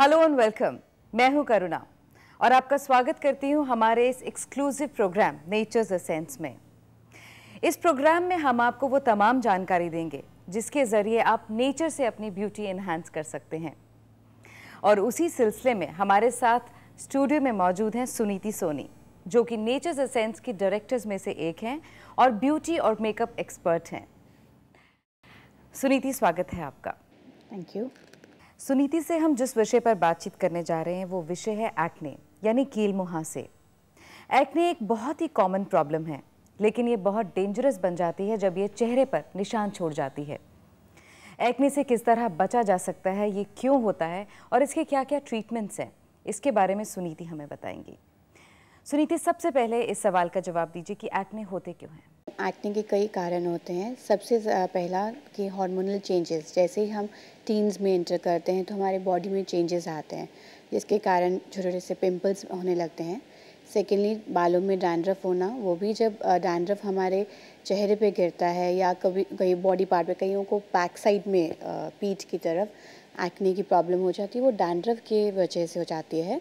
Hello and welcome. मैं हूं करुणा और आपका स्वागत करती हूं हमारे इस एक्सक्लूसिव प्रोग्राम नेचर्स एसेंस में। इस प्रोग्राम में हम आपको वो तमाम जानकारी देंगे जिसके ज़रिए आप नेचर से अपनी ब्यूटी एनहांस कर सकते हैं। और उसी सिलसिले में हमारे साथ स्टूडियो में मौजूद हैं सुनीति सोनी, जो कि नेचर्स एसेंस की डायरेक्टर्स में से एक हैं और ब्यूटी और मेकअप एक्सपर्ट हैं। सुनीति, स्वागत है आपका। Thank you. सुनीति से हम जिस विषय पर बातचीत करने जा रहे हैं वो विषय है एक्ने यानी कील मुहासे। एक्ने एक बहुत ही कॉमन प्रॉब्लम है, लेकिन ये बहुत डेंजरस बन जाती है जब ये चेहरे पर निशान छोड़ जाती है। एक्ने से किस तरह बचा जा सकता है, ये क्यों होता है और इसके क्या क्या ट्रीटमेंट्स हैं, इसके बारे में सुनीति हमें बताएंगी। सुनीति, सबसे पहले इस सवाल का जवाब दीजिए कि एक्ने होते क्यों हैं। एक्ने के कई कारण होते हैं। सबसे पहला कि हार्मोनल चेंजेस, जैसे ही हम टीन्स में एंटर करते हैं तो हमारे बॉडी में चेंजेस आते हैं, जिसके कारण छोटे छोटे से पिंपल्स होने लगते हैं। सेकेंडली, बालों में डैंड्रफ होना, वो भी जब डैंड्रफ हमारे चेहरे पे गिरता है या कभी कहीं बॉडी पार्ट पे, कईयों को बैक साइड में पीठ की तरफ एक्ने की प्रॉब्लम हो जाती है, वो डैंड्रफ की वजह से हो जाती है।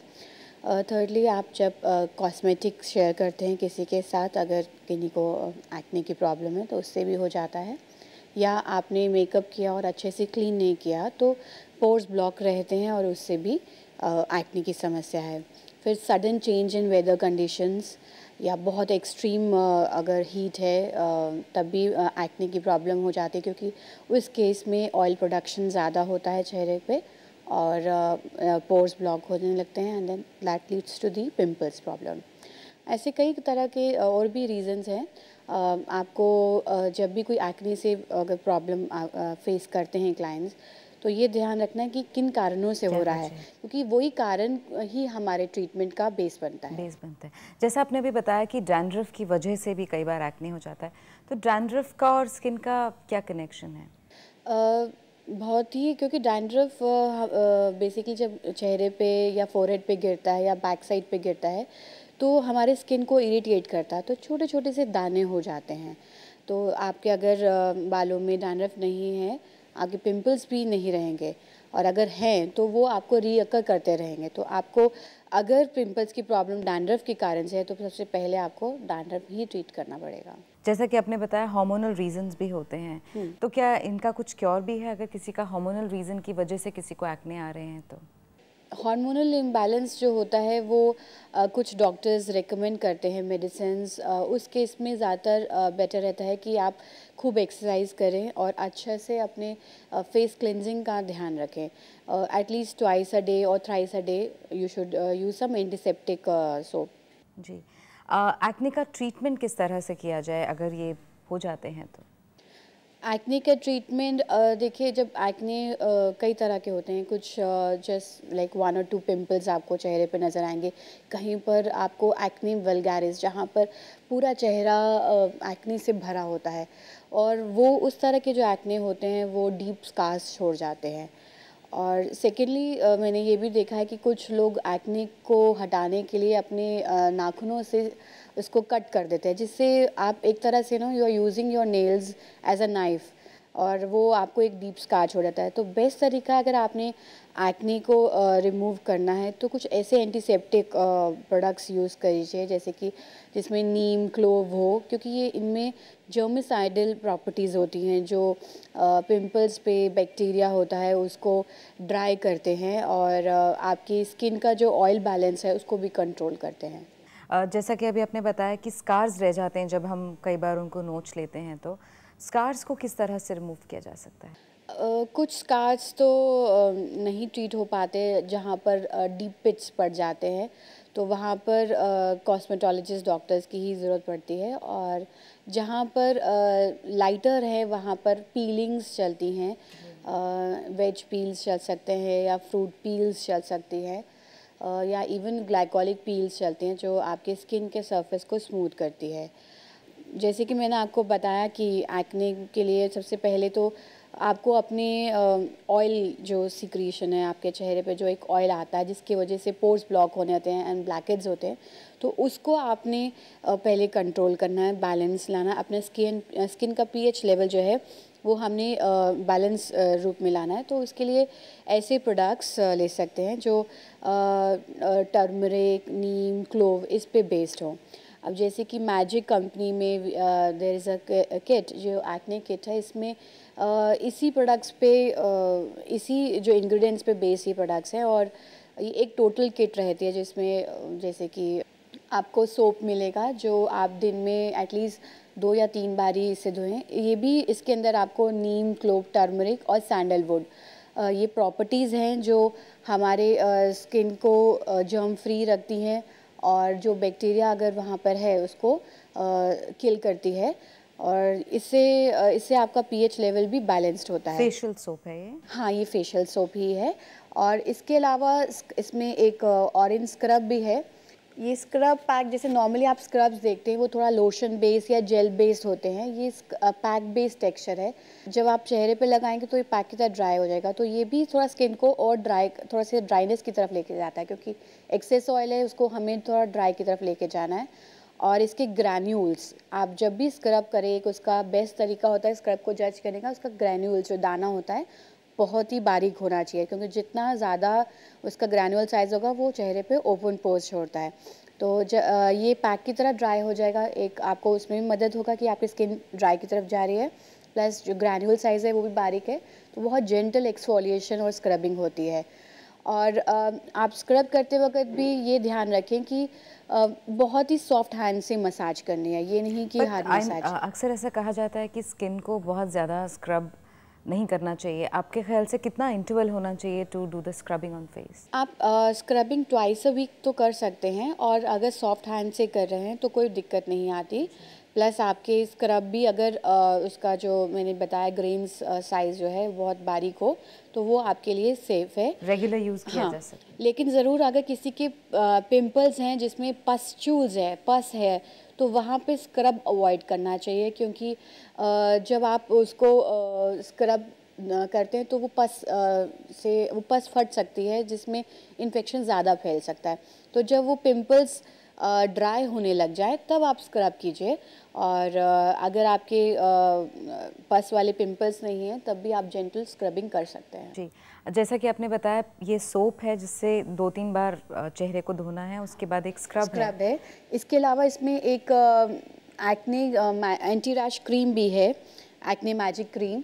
थर्डली, आप जब कॉस्मेटिक्स शेयर करते हैं किसी के साथ, अगर किसी को एक्ने की प्रॉब्लम है तो उससे भी हो जाता है। या आपने मेकअप किया और अच्छे से क्लीन नहीं किया तो पोर्स ब्लॉक रहते हैं और उससे भी एक्ने की समस्या है। फिर sudden change in weather conditions या बहुत एक्सट्रीम अगर हीट है तब भी एक्ने की प्रॉब्लम हो जाती है, क्योंकि उस केस में ऑयल प्रोडक्शन ज़्यादा होता है चेहरे पे और पोर्स ब्लॉक होने लगते हैं and then that leads to the pimples problem. ऐसे कई तरह के और भी रीजंस हैं। आपको जब भी कोई एक्ने से अगर प्रॉब्लम फेस करते हैं क्लाइंट्स, तो ये ध्यान रखना है कि किन कारणों से हो रहा है, क्योंकि वही कारण ही हमारे ट्रीटमेंट का बेस बनता है। जैसा आपने अभी बताया कि डैंड्रफ की वजह से भी कई बार एक्ने हो जाता है, तो डैंड्रफ का और स्किन का क्या कनेक्शन है? बहुत ही, क्योंकि डैंड्रफ बेसिकली जब चेहरे पे या फोरहेड पे गिरता है या बैक साइड पे गिरता है तो हमारे स्किन को इरिटेट करता है, तो छोटे छोटे से दाने हो जाते हैं। तो आपके अगर बालों में डैंड्रफ नहीं है, आपके पिंपल्स भी नहीं रहेंगे, और अगर हैं तो वो आपको रीअकर करते रहेंगे। तो आपको अगर पिंपल्स की प्रॉब्लम डैंड्रफ के कारण से है तो सबसे पहले आपको डैंड्रफ ही ट्रीट करना पड़ेगा। जैसा कि आपने बताया हार्मोनल रीजंस भी होते हैं, तो क्या इनका कुछ क्योर भी है अगर किसी का हार्मोनल रीजन की वजह से किसी को एक्ने आ रहे हैं तो? हार्मोनल इम्बैलेंस जो होता है वो कुछ डॉक्टर्स रेकमेंड करते हैं मेडिसिन्स। उस केस में ज़्यादातर बेटर रहता है कि आप खूब एक्सरसाइज करें और अच्छे से अपने फेस क्लिनजिंग का ध्यान रखें। एटलीस्ट ट्वाइस अ डे और thrice a day you should use some antiseptic soap. जी, एक्ने का ट्रीटमेंट किस तरह से किया जाए अगर ये हो जाते हैं तो? एक्ने का ट्रीटमेंट देखिए, जब एक्ने कई तरह के होते हैं। कुछ जस्ट लाइक 1 और 2 पिंपल्स आपको चेहरे पे नज़र आएंगे। कहीं पर आपको एक्ने वल्गारिस, जहाँ पर पूरा चेहरा एक्ने से भरा होता है, और वो उस तरह के जो एक्ने होते हैं वो डीप स्कार्स छोड़ जाते हैं। और सेकेंडली, मैंने ये भी देखा है कि कुछ लोग एक्ने को हटाने के लिए अपने नाखूनों से उसको कट कर देते हैं, जिससे आप एक तरह से you are using your nails as a knife, और वो आपको एक डीप स्कार छोड़ जाता है। तो बेस्ट तरीका, अगर आपने एक्ने को रिमूव करना है तो कुछ ऐसे एंटीसेप्टिक प्रोडक्ट्स यूज़ करिए, जैसे कि जिसमें नीम, क्लोव हो, क्योंकि ये इनमें जर्मिसाइडल प्रॉपर्टीज़ होती हैं जो पिंपल्स पे बैक्टीरिया होता है उसको ड्राई करते हैं और आपकी स्किन का जो ऑयल बैलेंस है उसको भी कंट्रोल करते हैं। जैसा कि अभी आपने बताया कि स्कार्स रह जाते हैं जब हम कई बार उनको नोच लेते हैं, तो स्कार्स को किस तरह से रिमूव किया जा सकता है? कुछ स्कार्स तो नहीं ट्रीट हो पाते, जहाँ पर डीप पिट्स पड़ जाते हैं, तो वहाँ पर कॉस्मेटोलॉजिस्ट डॉक्टर्स की ही ज़रूरत पड़ती है। और जहाँ पर लाइटर है वहाँ पर पीलिंग्स चलती हैं, वेज पील्स चल सकते हैं या फ्रूट पील्स चल सकती है, या इवन ग्लाइकोलिक पील्स चलते हैं जो आपके स्किन के सरफेस को स्मूथ करती है। जैसे कि मैंने आपको बताया कि एक्ने के लिए सबसे पहले तो आपको अपने ऑयल जो सिक्रीशन है आपके चेहरे पे, जो एक ऑयल आता है जिसकी वजह से पोर्स ब्लॉक होने होते हैं एंड ब्लैकहेड्स होते हैं, तो उसको आपने पहले कंट्रोल करना है, बैलेंस लाना। अपने स्किन का पीएच लेवल जो है वो हमने बैलेंस रूप में लाना है। तो उसके लिए ऐसे प्रोडक्ट्स ले सकते हैं जो टर्मरिक, नीम, क्लोव इस पे बेस्ड हो। अब जैसे कि मैजिक कंपनी में देयर इज़ अ किट जो एक्ने किट है, इसमें इसी प्रोडक्ट्स पे इसी जो इंग्रेडिएंट्स पे बेस्ड ये प्रोडक्ट्स हैं। और ये एक टोटल किट रहती है जिसमें जैसे कि आपको सोप मिलेगा जो आप दिन में एटलीस्ट 2 या 3 बारी इसे धोएं। ये भी इसके अंदर आपको नीम, क्लोव, टर्मरिक और सैंडलवुड ये प्रॉपर्टीज़ हैं जो हमारे स्किन को जर्म फ्री रखती हैं और जो बैक्टीरिया अगर वहाँ पर है उसको किल करती है। और इससे आपका पीएच लेवल भी बैलेंस्ड होता है। फेशियल सोप है ये? हाँ, ये फेशियल सोप ही है। और इसके अलावा इसमें एक ऑरेंज स्क्रब भी है। ये स्क्रब पैक जैसे नॉर्मली आप स्क्रब्स देखते हैं वो थोड़ा लोशन बेस्ड या जेल बेस्ड होते हैं, ये पैक बेस्ड टेक्सचर है। जब आप चेहरे पे लगाएंगे तो ये पैक की तरह ड्राई हो जाएगा, तो ये भी थोड़ा स्किन को और थोड़ा सा ड्राइनेस की तरफ लेके जाता है, क्योंकि एक्सेस ऑयल है उसको हमें थोड़ा ड्राई की तरफ लेके जाना है। और इसके ग्रैन्यूल्स, आप जब भी स्क्रब करें, एक उसका बेस्ट तरीका होता है स्क्रब को जज करने का, उसका ग्रैन्यूल्स जो दाना होता है बहुत ही बारीक होना चाहिए, क्योंकि जितना ज़्यादा उसका ग्रैनुअल साइज़ होगा वो चेहरे पे ओपन पोर्स छोड़ता है। तो ये पैक की तरह ड्राई हो जाएगा, एक आपको उसमें भी मदद होगा कि आपकी स्किन ड्राई की तरफ जा रही है, प्लस जो ग्रैनुअल साइज़ है वो भी बारीक है, तो बहुत जेंटल एक्सफोलिएशन और स्क्रबिंग होती है। और आप स्क्रब करते वक्त भी ये ध्यान रखें कि बहुत ही सॉफ्ट हैंड से मसाज करनी है, ये नहीं कि हार्ड मसाज। अक्सर ऐसा कहा जाता है कि स्किन को बहुत ज़्यादा स्क्रब नहीं करना चाहिए, आपके ख्याल से कितना इंटरवल होना चाहिए to do the scrubbing on face? आप स्क्रबिंग ट्वाइस अ वीक तो कर सकते हैं, और अगर सॉफ्ट हैंड से कर रहे हैं तो कोई दिक्कत नहीं आती। प्लस आपके स्क्रब भी अगर उसका जो मैंने बताया ग्रेन्स साइज़ जो है बहुत बारीक हो तो वो आपके लिए सेफ़ है, रेगुलर यूज़ किया हाँ, जा सकता है। लेकिन ज़रूर अगर किसी के पिंपल्स हैं जिसमें पस्ट्यूल्स है, पस है, तो वहाँ पे स्क्रब अवॉइड करना चाहिए, क्योंकि जब आप उसको स्क्रब करते हैं तो वो पस फट सकती है, जिसमें इन्फेक्शन ज़्यादा फैल सकता है। तो जब वो पिंपल्स ड्राई होने लग जाए तब आप स्क्रब कीजिए। और अगर आपके पस वाले पिंपल्स नहीं हैं तब भी आप जेंटल स्क्रबिंग कर सकते हैं। जी, जैसा कि आपने बताया ये सोप है जिससे 2-3 बार चेहरे को धोना है, उसके बाद एक स्क्रब है। इसके अलावा इसमें एक एक्ने एंटी रैश क्रीम भी है, एक्ने मैजिक क्रीम।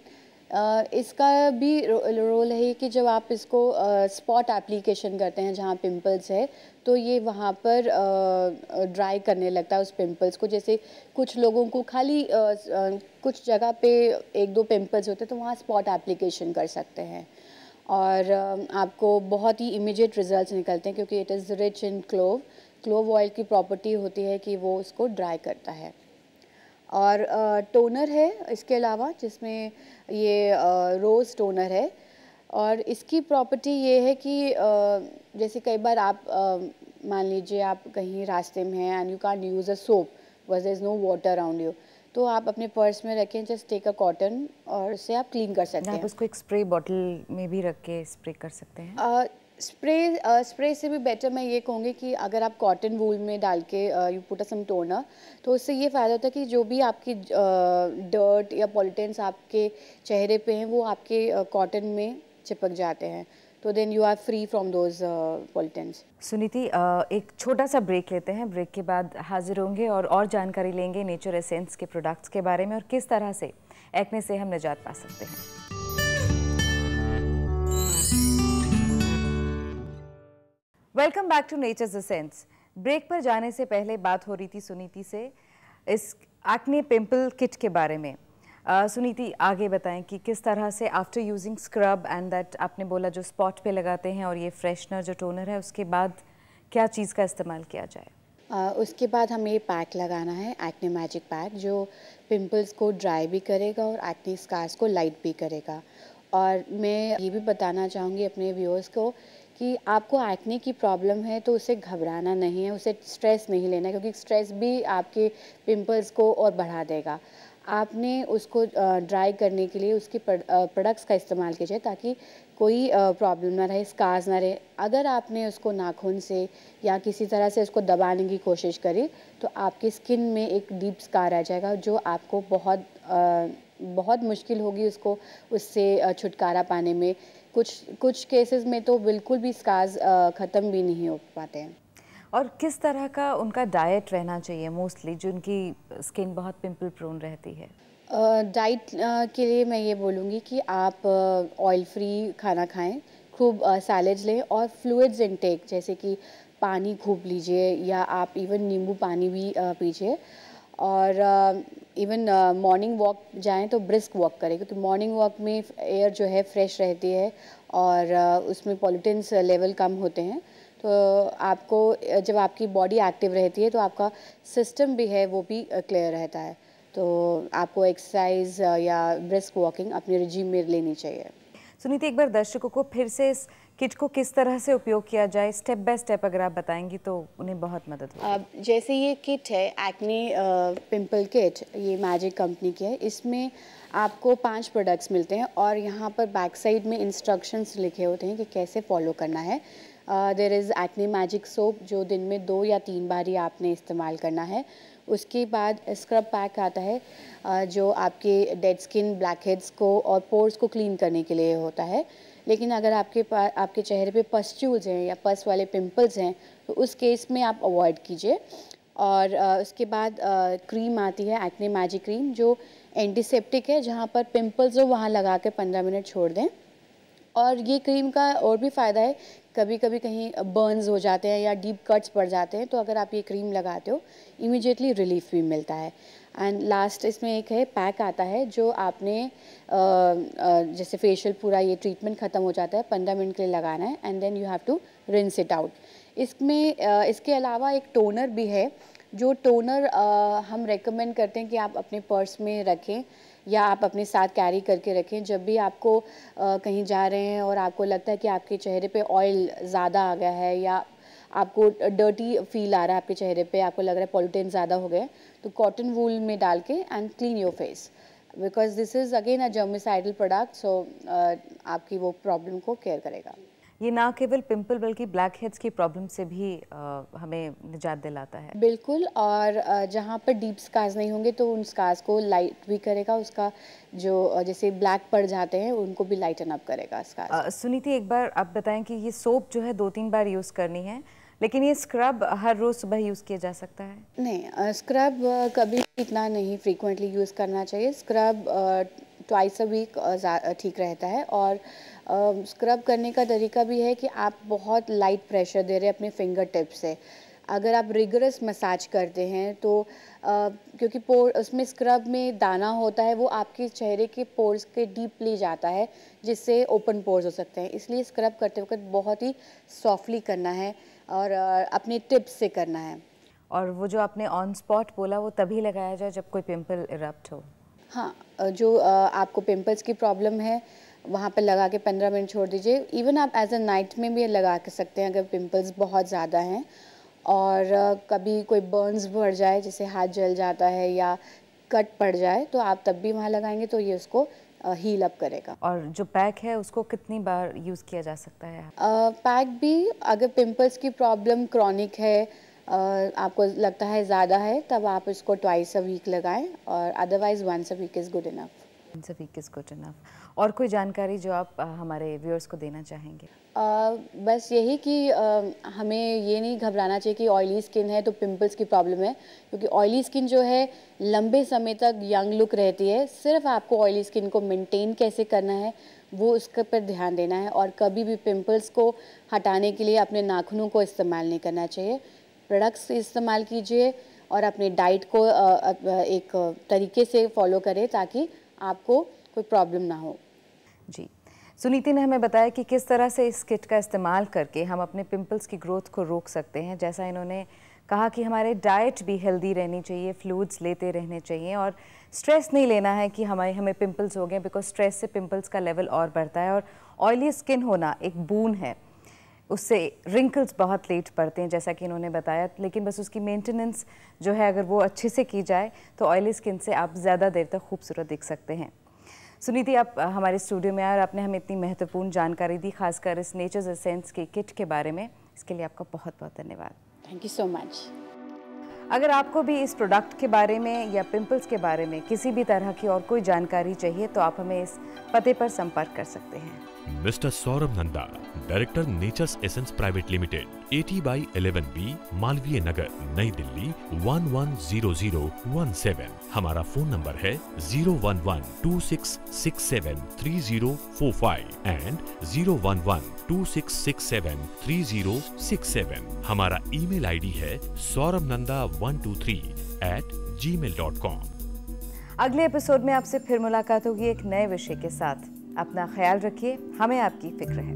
इसका भी रोल है कि जब आप इसको स्पॉट एप्लीकेशन करते हैं जहाँ पिंपल्स है, तो ये वहाँ पर ड्राई करने लगता है उस पिंपल्स को। जैसे कुछ लोगों को खाली कुछ जगह पे 1-2 पिंपल्स होते हैं तो वहाँ स्पॉट एप्लीकेशन कर सकते हैं, और आपको बहुत ही इमीडिएट रिजल्ट्स निकलते हैं, क्योंकि it is rich in clove oil की प्रॉपर्टी होती है कि वो उसको ड्राई करता है। और टोनर है इसके अलावा, जिसमें ये रोज़ टोनर है, और इसकी प्रॉपर्टी ये है कि जैसे कई बार आप मान लीजिए आप कहीं रास्ते में हैं and you can't use a soap because there is no water around you, तो आप अपने पर्स में रखें, जस्ट टेक अ कॉटन और उससे आप क्लीन कर सकते हैं। आप उसको एक स्प्रे बॉटल में भी रख के स्प्रे कर सकते हैं। स्प्रे से भी बेटर मैं ये कहूँगी कि अगर आप कॉटन वूल में डाल के यू पुट सम टोनर, तो उससे ये फ़ायदा होता है कि जो भी आपकी डर्ट या पॉलिटेंस आपके चेहरे पे हैं वो आपके कॉटन में चिपक जाते हैं, तो then you are free from those pollutants. Suniti, एक छोटा सा ब्रेक लेते हैं, ब्रेक के बाद हाजिर होंगे और जानकारी लेंगे नेचर एसेंस के प्रोडक्ट्स के बारे में और किस तरह से एक्ने से हम निजात पा सकते हैं। Welcome back to nature's essence. Break पर जाने से पहले बात हो रही थी सुनीति से इस एक्ने पिंपल किट के बारे में। सुनीति, आगे बताएं कि किस तरह से after using scrub and that आपने बोला जो स्पॉट पे लगाते हैं और ये फ्रेशनर जो टोनर है, उसके बाद क्या चीज़ का इस्तेमाल किया जाए? उसके बाद हमें पैक लगाना है, एक्ने मैजिक पैक, जो पिंपल्स को ड्राई भी करेगा और एक्ने स्कार्स को लाइट भी करेगा। और मैं ये भी बताना चाहूँगी अपने व्यूअर्स को कि आपको एक्ने की प्रॉब्लम है तो उसे घबराना नहीं है, उसे स्ट्रेस नहीं लेना, क्योंकि स्ट्रेस भी आपके पिंपल्स को और बढ़ा देगा। आपने उसको ड्राई करने के लिए उसके प्रोडक्ट्स का इस्तेमाल कीजिए ताकि कोई प्रॉब्लम ना रहे, स्कार्स ना रहे। अगर आपने उसको नाखून से या किसी तरह से उसको दबाने की कोशिश करी तो आपकी स्किन में एक डीप स्कार आ जाएगा जो आपको बहुत बहुत मुश्किल होगी उसको उससे छुटकारा पाने में। कुछ केसेस में तो बिल्कुल भी स्कार्स ख़त्म भी नहीं हो पाते हैं। और किस तरह का उनका डाइट रहना चाहिए मोस्टली, जो उनकी स्किन बहुत पिंपल प्रोन रहती है? डाइट के लिए मैं ये बोलूँगी कि आप ऑयल फ्री खाना खाएं, खूब सैलेड्स लें और फ्लूइड्स इनटेक जैसे कि पानी खूब लीजिए या आप इवन नींबू पानी भी पीजिए। और इवन मॉर्निंग वॉक जाएं तो ब्रिस्क वॉक करें, क्योंकि मॉर्निंग वॉक में एयर जो है फ्रेश रहती है और उसमें पॉल्यूटेंट्स लेवल कम होते हैं। तो आपको जब आपकी बॉडी एक्टिव रहती है तो आपका सिस्टम भी है वो भी क्लियर रहता है। तो आपको एक्सरसाइज या ब्रिस्क वॉकिंग अपने रिजीम में लेनी चाहिए। सुनीति, एक बार दर्शकों को फिर से इस किट को किस तरह से उपयोग किया जाए, स्टेप बाय स्टेप अगर आप बताएंगी तो उन्हें बहुत मदद होगी। जैसे ये किट है एक्ने पिंपल किट, ये मैजिक कंपनी की है। इसमें आपको 5 प्रोडक्ट्स मिलते हैं और यहाँ पर बैक साइड में इंस्ट्रक्शंस लिखे होते हैं कि कैसे फॉलो करना है। There is acne magic soap जो दिन में 2 या 3 बार ही आपने इस्तेमाल करना है। उसके बाद स्क्रब पैक आता है जो आपके डेड स्किन, ब्लैक हेड्स को और पोर्स को क्लीन करने के लिए होता है। लेकिन अगर आपके चेहरे पे पस्ट्यूल्स हैं या पस वाले पिंपल्स हैं तो उस केस में आप अवॉइड कीजिए। और उसके बाद क्रीम आती है एक्ने मैजिक क्रीम जो एंटीसेप्टिक है, जहाँ पर पिंपल्स हो वहाँ लगा के 15 मिनट छोड़ दें। और ये क्रीम का और भी फ़ायदा है, कभी कभी कहीं बर्न्स हो जाते हैं या डीप कट्स पड़ जाते हैं तो अगर आप ये क्रीम लगाते हो इमीडिएटली रिलीफ भी मिलता है। एंड लास्ट इसमें एक है पैक आता है जो आपने जैसे फेशियल पूरा ये ट्रीटमेंट ख़त्म हो जाता है 15 मिनट के लिए लगाना है and then you have to rinse it out. इसमें इसके अलावा एक टोनर भी है जो टोनर हम रेकमेंड करते हैं कि आप अपने पर्स में रखें या आप अपने साथ कैरी करके रखें। जब भी आपको कहीं जा रहे हैं और आपको लगता है कि आपके चेहरे पे ऑयल ज़्यादा आ गया है या आपको डर्टी फील आ रहा है आपके चेहरे पे, आपको लग रहा है पॉल्यूटेंट ज़्यादा हो गए, तो कॉटन वूल में डाल के and clean your face, because this is again a germicidal product. So आपकी वो प्रॉब्लम को केयर करेगा। ये ना केवल पिंपल बल्कि ब्लैक हेड्स की प्रॉब्लम से भी हमें निजात दिलाता है। बिल्कुल। और जहाँ पर डीप स्कार्स नहीं होंगे तो उन स्कार्स को लाइट भी करेगा, उसका जो जैसे ब्लैक पड़ जाते हैं उनको भी लाइटन अप करेगा स्कार्स। सुनीति, एक बार आप बताएं कि ये सोप जो है 2-3 बार यूज़ करनी है, लेकिन ये स्क्रब हर रोज़ सुबह यूज़ किया जा सकता है? नहीं, स्क्रब कभी इतना नहीं फ्रीक्वेंटली यूज़ करना चाहिए। स्क्रब ट्वाइस अ वीक ठीक रहता है। और स्क्रब करने का तरीका भी है कि आप बहुत लाइट प्रेशर दे रहे हैं अपने फिंगर टिप से। अगर आप रिगरस मसाज करते हैं तो क्योंकि पोर उसमें स्क्रब में दाना होता है वो आपके चेहरे के पोर्स के डीपली जाता है जिससे ओपन पोर्स हो सकते हैं। इसलिए स्क्रब करते वक्त बहुत ही सॉफ्टली करना है और अपने टिप्स से करना है। और वो जो आपने ऑन स्पॉट बोला वो तभी लगाया जाए जब कोई पिंपल इरप्ट हो? हाँ, जो आपको पिंपल्स की प्रॉब्लम है वहाँ पर लगा के 15 मिनट छोड़ दीजिए। इवन आप एज अ नाइट में भी लगा के सकते हैं अगर पिंपल्स बहुत ज़्यादा हैं। और कभी कोई बर्न्स बढ़ जाए, जैसे हाथ जल जाता है या कट पड़ जाए, तो आप तब भी वहाँ लगाएंगे तो ये उसको हील अप करेगा। और जो पैक है उसको कितनी बार यूज़ किया जा सकता है? पैक भी अगर पिंपल्स की प्रॉब्लम क्रॉनिक है, आपको लगता है ज़्यादा है, तब आप इसको ट्वाइस अ वीक लगाएं और otherwise once a week is good enough. Once a week is good enough. और कोई जानकारी जो आप हमारे व्यूअर्स को देना चाहेंगे? बस यही कि हमें ये नहीं घबराना चाहिए कि ऑयली स्किन है तो पिंपल्स की प्रॉब्लम है, क्योंकि ऑयली स्किन जो है लंबे समय तक यंग लुक रहती है। सिर्फ आपको ऑयली स्किन को मेंटेन कैसे करना है वो उसके पर ध्यान देना है। और कभी भी पिंपल्स को हटाने के लिए अपने नाखूनों को इस्तेमाल नहीं करना चाहिए। प्रोडक्ट्स इस्तेमाल कीजिए और अपने डाइट को एक तरीके से फॉलो करें ताकि आपको कोई प्रॉब्लम ना हो। जी, सुनीति ने हमें बताया कि किस तरह से इस किट का इस्तेमाल करके हम अपने पिंपल्स की ग्रोथ को रोक सकते हैं। जैसा इन्होंने कहा कि हमारे डाइट भी हेल्दी रहनी चाहिए, फ्लूइड्स लेते रहने चाहिए और स्ट्रेस नहीं लेना है कि हमें पिंपल्स हो गए, बिकॉज स्ट्रेस से पिंपल्स का लेवल और बढ़ता है। और ऑयली स्किन होना एक बून है, उससे रिंकल्स बहुत लेट पड़ते हैं जैसा कि इन्होंने बताया, लेकिन बस उसकी मेंटेनेंस जो है अगर वो अच्छे से की जाए तो ऑयली स्किन से आप ज़्यादा देर तक खूबसूरत दिख सकते हैं। सुनीति, आप हमारे स्टूडियो में आए और आपने हमें इतनी महत्वपूर्ण जानकारी दी, खासकर इस नेचर्स एसेंस के किट के बारे में। इसके लिए आपका बहुत बहुत धन्यवाद। Thank you so much. अगर आपको भी इस प्रोडक्ट के बारे में या पिंपल्स के बारे में किसी भी तरह की और कोई जानकारी चाहिए तो आप हमें इस पते पर संपर्क कर सकते हैं। Mister Saurabh Nanda, director nature's essence private limited, 80/11B, Malviya Nagar, नई दिल्ली 110017। हमारा फोन नंबर है 01126673045 एंड 01126673067। हमारा ईमेल आईडी है saurabhnanda123@gmail.com। अगले एपिसोड में आपसे फिर मुलाकात होगी एक नए विषय के साथ। अपना ख्याल रखिए, हमें आपकी फिक्र है।